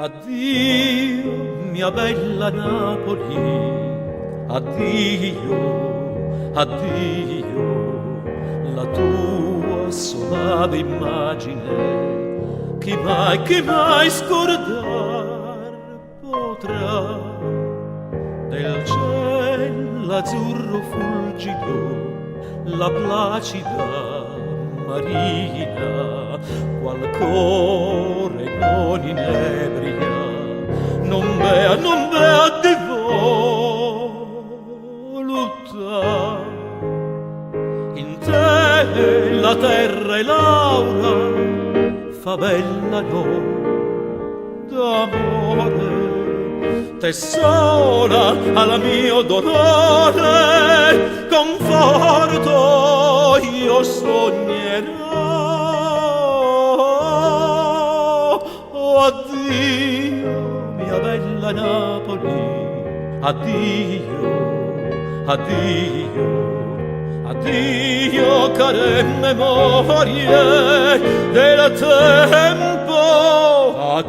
Addio, mia bella Napoli, addio, addio, la tua solave immagine, chi mai scordar potrà del ciel l'azzurro fulgido, la placida marina, qual core non inebria, non bea di voluttà. In te la terra e l'aura fa bella d'amore, te sola al mio dolore conforto io sognerò. Oh, addio, mia bella Napoli, addio, addio, addio, care memorie del tempo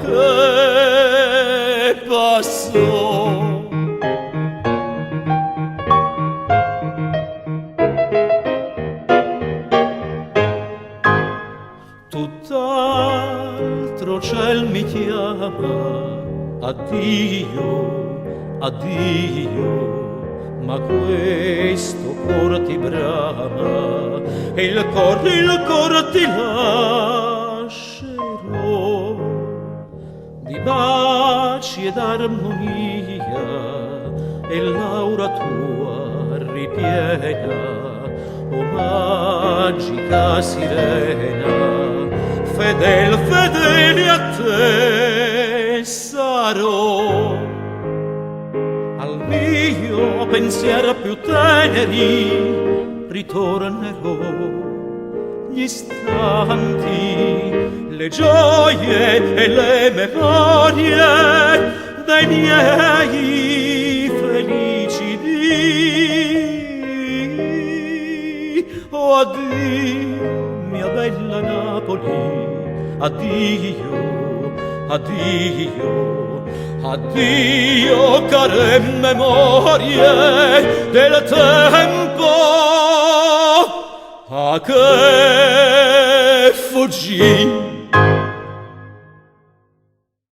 che passò. Tutt'altro ciel mi chiama, addio, addio, ma questo cor ti brama e il cor ti lascerò. Di baci ed armonia e l'aura tua ripiena, o magica sirena, fedele a te sarò. Al mio pensiero più teneri ritornerò, gli istanti, le gioie e le memorie dei miei felici dì. Oh, addio, mia bella Napoli, addio, addio, addio, care memorie del tempo che fuggì.